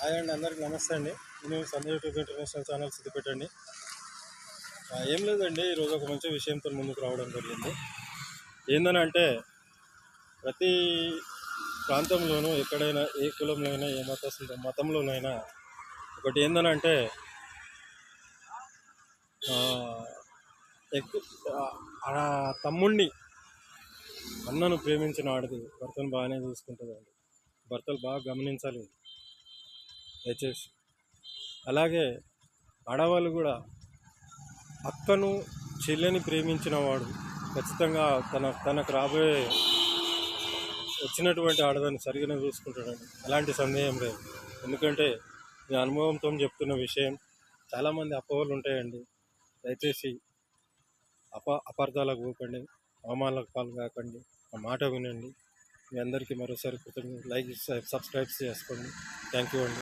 Hi అండి, అందరికి నమస్తే అండి. నేను సంధ్య యూట్యూబ్ ఇంటర్నేషనల్ ఛానల్ సిద్దిపేటండి. ఏం లేదండి, ఈరోజు ఒక మంచి విషయంతో ముందుకు రావడం జరిగింది. ఏందని అంటే, ప్రతి ప్రాంతంలోనూ ఎక్కడైనా ఏ కులంలోనైనా ఏ మతంలోనైనా ఒకటి ఏందనంటే ఎక్కువ తమ్ముణ్ణి అన్నను ప్రేమించిన ఆడది భర్తను బాగానే చూసుకుంటుందండి. భర్తలు బాగా గమనించాలి దయచేసి. అలాగే ఆడవాళ్ళు కూడా అక్కను చెల్లెని ప్రేమించిన వాడు ఖచ్చితంగా తనకు రాబోయే వచ్చినటువంటి ఆడదాన్ని సరిగ్గా చూసుకుంటాడండి. అలాంటి సందేహం లేదు. ఎందుకంటే నేను అనుభవంతో చెప్తున్న విషయం. చాలామంది అపోహలు ఉంటాయండి. దయచేసి అపార్థాలకు పోకండి, అవమానాలకు పాలు కాకండి. ఆ మాట వినండి. మీ అందరికీ మరోసారి కృతజ్ఞతలు. లైక్ సబ్స్క్రైబ్ చేసుకోండి. థ్యాంక్ యూ అండి.